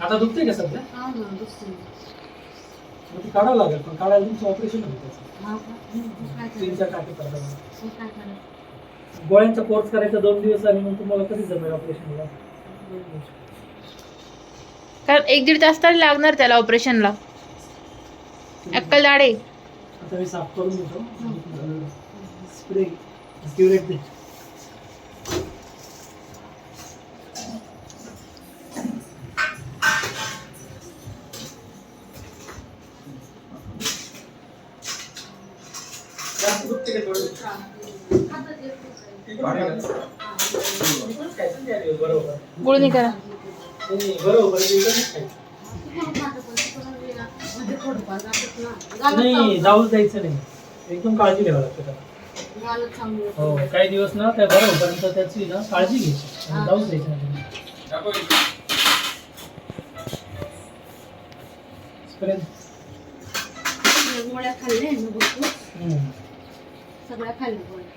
आता दुखते का सध्या? हा ना दुखते. मग ते काढावं लागेल, पण काढायला तुमचं ऑपरेशन होतं त्याचं. हा का? मग काय तीनच्या करायचं? काठी पडतात. मग काय करायचं? गोळ्यांचा कोर्स करायचा 2 दिवस आणि मग तुम्हाला कधी जमेल ऑपरेशनला? कारण 1-1.5 तास तरी लागणार त्याला ऑपरेशनला. अक्कल दाढे. आता मी साफ करून देतो. स्प्रे क्युरेट दे. जास्त दुखते का थोडं? हातात येतो काय? बरोबर. गुळणी करा. नाही, बरोबर एकच खायचं. तिकडून खातं पण तिकडून वेगळा. मध्ये थोडंफार जातात ना. गालात नाही चावलं. जाऊच द्यायचं नाही. एकदम काळजी घ्यावी लागते त्याला. गालात चावलं. हो काही दिवस ना त्या बरं होईपर्यंत त्याची ना काळजी घ्यायची आणि जाऊच द्यायची नाही. स्प्रे. सगळ्या गोळ्या खाल्ल्या ना भरपूर. सगळ्या खाल्ल्या गोळ्या.